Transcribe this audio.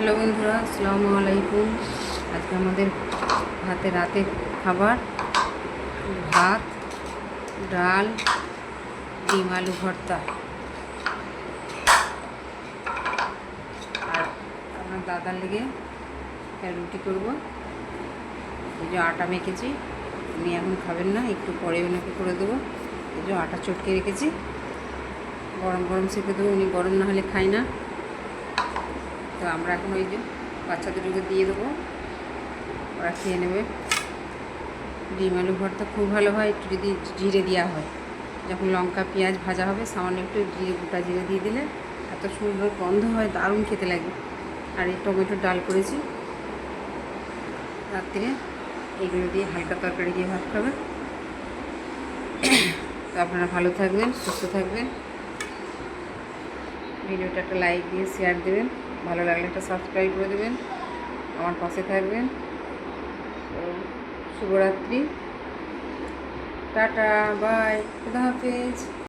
Hello বন্ধুরা, আসসালামু আলাইকুম। আজকে আমাদের রাতে খাবার ভাত, ডাল, ডিম আলু ভর্তা। আর আমার দাদার লেগে রুটি করব। এই যে আটা মেখেছি, উনি এখন খাবেন না, একটু পরে ওনাকে করে দেবো। এই যে আটা চটকে রেখেছি, গরম গরম সেঁকে দেবো, উনি গরম না হলে খায় না। তো আমরা এখন ওই যে বাচ্চাদেরকে দিয়ে দেবো, ওরা খেয়ে নেবে। ডিম আলু ভর্তা খুব ভালো হয় একটু যদি জিরে দেওয়া হয়। যখন লঙ্কা পেঁয়াজ ভাজা হবে সামান্য একটু গোটা জিরে দিয়ে দিলে এত সুন্দর গন্ধ হয়, দারুণ খেতে লাগে। আর এই টমেটোর ডাল করেছি, রাত্রে এইগুলো দিয়ে হালকা তরকারি দিয়ে ভাত খাবে। তো আপনারা ভালো থাকবেন, সুস্থ থাকবেন। ভিডিওটা একটা লাইক দিয়ে শেয়ার দেবেন, ভালো লাগলে একটা সাবস্ক্রাইব করে দেবেন, আমার পাশে থাকবেন। তো শুভরাত্রি, টাটা, বাই, খুদা হাফেজ।